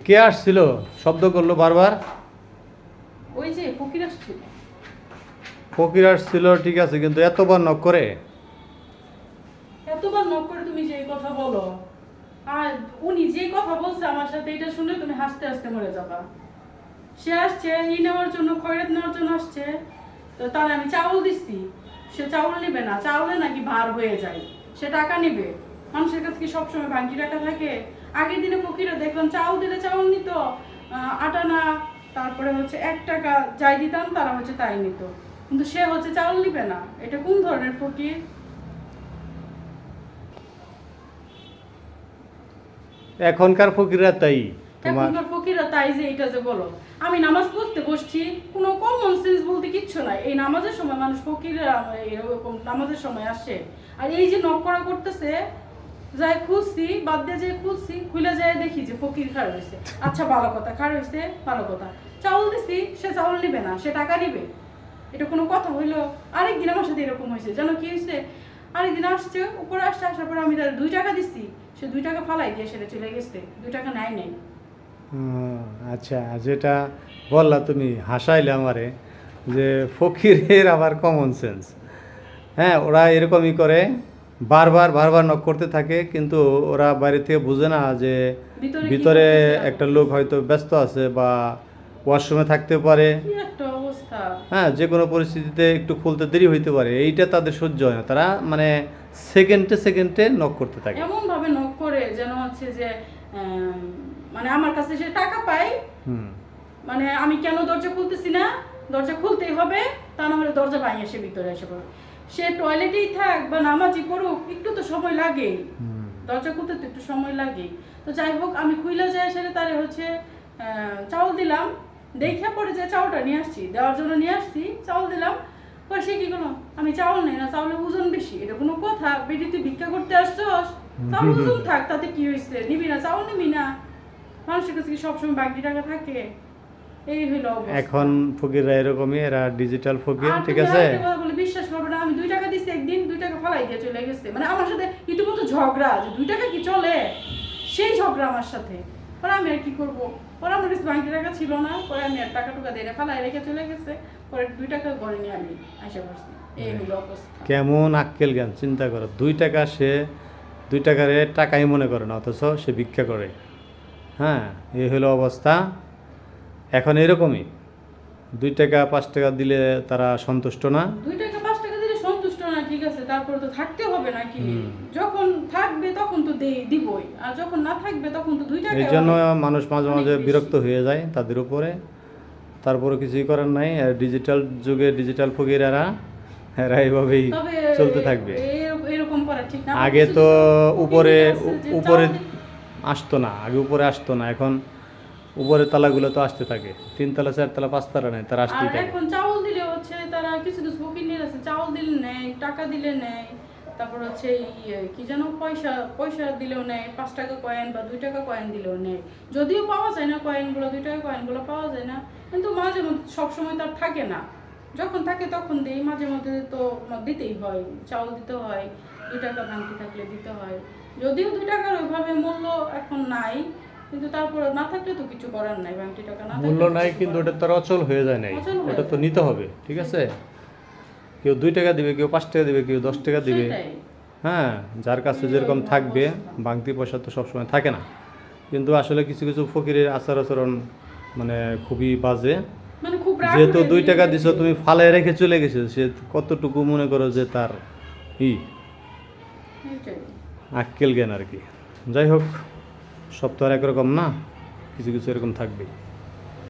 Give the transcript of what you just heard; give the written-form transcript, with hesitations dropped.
কে আসছিল? শব্দ করলো বারবার। ওই যে ফকির আসছিল। ফকির আসছিল ঠিক আছে, কিন্তু এতবার নক করে? এতবার নক করে তুমি যে কথা বলো, আর উনি যে কথা বলছে আমার সাথে, এটা শুনে তুমি হাসতে হাসতে মরে যাবা। সে আসছে নেওয়ার জন্য, খয়রাত নেওয়ার জন্য আসছে। তো তার আমি চাউল দিচ্ছি, সে চাউল নেবে না, চাউলে নাকি ভার হয়ে যায়, সে টাকা নেবে। মানুষের কাছে কি সবসময় ভাঙ্গি টাকা থাকে? আগের দিনে ফকিরা দেখলাম চাউল দিলে চাউল নিত, আটা না, তারপরে হচ্ছে 1 টাকা যাই দিতাম তারা হচ্ছে তাই নিত, কিন্তু সে হচ্ছে চাউল নিবে না। এটা কোন ধরনের ফকির? এখনকার ফকিররা তাই। তোমার এখনকার ফকিরা তাই যে এটা যে বলো, আমি নামাজ পড়তে বসছি, কোনো কমন সেন্স বলতে কিচ্ছু নাই। এই নামাজের সময় মানুষ ফকিররা এরকম নামাজের সময় আসে, আর এই যে নক করা করতেছে, যাই খুঁজছি, বাদ দিয়ে যে খুঁজছি, খুলে যায় দেখি যে ফকির খাড় হয়েছে। আচ্ছা ভালো কথা, খাড় হয়েছে ভালো কথা, চাউল দিছি, সে চাউল নিবে না, সে টাকা নিবে। এটা কোনো কথা হইলো? আরেকদিন আমার সাথে এরকম হয়েছে, জানো কি হয়েছে? আরেকদিন আসছে, উপরে আসছে, আসার পরে আমি তার 2 টাকা দিচ্ছি, সে 2 টাকা ফালাই দিয়ে সেটা চলে গেছে, 2 টাকা নেয় নাই। আচ্ছা, যেটা বললা তুমি হাসাইলে আমারে, যে ফকিরের আবার কমন সেন্স। হ্যাঁ, ওরা এরকমই করে, বারবার বারবার নক করতে থাকে, কিন্তু ওরা বাইরে থেকে বুঝে না যে ভিতরে কি ভিতরে করতেছে? একটা লোক হয়তো ব্যস্ত আছে বা ওয়াশরুমে থাকতে পারে। কি একটা অবস্থা! হ্যাঁ, যে কোনো পরিস্থিতিতে একটু খুলতে দেরি হইতে পারে, এইটা তাদের সহ্য হয় না, তারা মানে সেকেন্ডে সেকেন্ডে নক করতে থাকে। এমন ভাবে নক করে যেন হচ্ছে যে আম, মানে আমার কাছে সে টাকা পায়। হুম। মানে আমি কেন দরজা খুলতেছি না, দরজা খুলতেই হবে, তা না হলে দরজা ভাঙে সে ভিতরে এসে পড়ে। সে টয়লেটেই থাক বা নামাজই পড়ুক, একটু তো সময় লাগে, হুম। দরজা খুলতে তো একটু সময় লাগে। তো যাই হোক, আমি খুইলা যায় সেটা তারে হচ্ছে চাউল দিলাম, দেখে পরে যে চাউলটা নিয়ে আসছি, দেওয়ার জন্য নিয়ে আসছি, চাউল দিলাম। পরে সে কি করলো, আমি চাউল নেই না, চাউলের ওজন বেশি, এটা কোনো কথা? বেটি তুই ভিক্ষা করতে আসছস, চাউল ওজন থাক, তাতে কি হয়েছে, নিবি না চাউল, নিবি না? মানুষের কাছে কি সবসময় বাকি টাকা থাকে? এই হইলো অবস্থা। এখন ফকিররা এরকমই, এরা ডিজিটাল ফকির, আর ঠিক তুমি আছে। আরেকটা কথা বলে বিশ্বাস করবে না, আমি 2 টাকা দিচ্ছি, একদিন 2 টাকা ফালাই দিয়ে চলে গেছে। মানে আমার সাথে ইতিমধ্যে ঝগড়া, যে 2 টাকা কি চলে, সেই ঝগড়া আমার সাথে। পরে আমি আর কি করবো, পরে আমার কাছে বাকি টাকা ছিল না, পরে আমি আর টাকা টুকা দিয়ে ফালাই রেখে চলে গেছে। পরে 2 টাকা ঘরে নিয়ে আমি আসা করছি। এই হলো অবস্থা। কেমন আক্কেল জ্ঞান, চিন্তা করো, 2 টাকা, সে 2 টাকারে টাকাই মনে করে না, অথচ সে ভিক্ষা করে। হ্যাঁ, এই হলো অবস্থা। এখন এরকমই 2 টাকা 5 টাকা দিলে তারা সন্তুষ্ট না। 2 টাকা 5 টাকা দিলে সন্তুষ্ট না, ঠিক আছে, তারপরে তো থাকতে হবে নাকি? হুম। যখন থাকবে তখন তো দিবই, আর যখন না থাকবে তখন তো 2 টাকা। এই জন্য মানুষ মাঝে অনেক মাঝে বেশি। বিরক্ত হয়ে যায় তাদের উপরে। তারপরে কিছুই করার নাই, আর ডিজিটাল যুগে ডিজিটাল ফকির এরা এইভাবেই তবে চলতে থাকবে। এরকম করা ঠিক না। আগে কিছু তো কিছু উপরে ফকির আছে যে উপরে চাউল আসতো না, আগে উপরে আসতো না, এখন উপরের তালাগুলো তো আসতে থাকে, 3 তলা 4 তলা 5 তলা নেই, তারা আর আসতেই থাকে। এখন চাউল দিলে হচ্ছে তারা কিছু কিছু ফকির আছে, চাউল দিলে নেয়, টাকা দিলে নেয়, তারপর হচ্ছে কি যেন পয়সা পয়সা দিলেও নেয়, 5 টাকা কয়েন বা 2 টাকা কয়েন দিলেও নেয়। যদিও পাওয়া যায় না কয়েনগুলো, 2 টাকা কয়েনগুলো পাওয়া যায় না, কিন্তু মাঝে মধ্যে সবসময় তো আর থাকে না। যখন থাকে তখন দিই, মাঝে মধ্যে তো দিতেই হয়, চাউল দিতে হয়, 2 টাকা ভাঙতি থাকলে দিতে হয়। যদিও 2 টাকার ওইভাবে মূল্য এখন নাই, কিন্তু তারপরে না থাকলে তো কিছু করার নাই, ভাঙতি টাকা না থাকলে মূল্য তো নাই, কিছু কিন্তু করার ওটা তো আর অচল হয়ে যায় নাই, অচল হয়ে ওটা তো যায়। নিতে হবে, ঠিক আছে। কেউ 2 টাকা দিবে, কেউ 5 টাকা দিবে, কেউ 10 টাকা দিবে। সেটাই। হ্যাঁ, যার কাছে যেরকম থাকবে, ভাঙতি পয়সা তো সবসময় থাকে না। কিন্তু আসলে কিছু কিছু ফকিরের আচার আচরণ মানে খুবই বাজে। মানে খুব রাগ যেহেতু হয়ে 2 টাকা দিছো, গেছে। তুমি ফালে রেখে চলে গেছে, সে কতটুকু মনে করো যে তার ই এটাই। আক্কেল জ্ঞান আর কি। যাই হোক, সব তো আর একরকম না, কিছু কিছু এরকম থাকবে।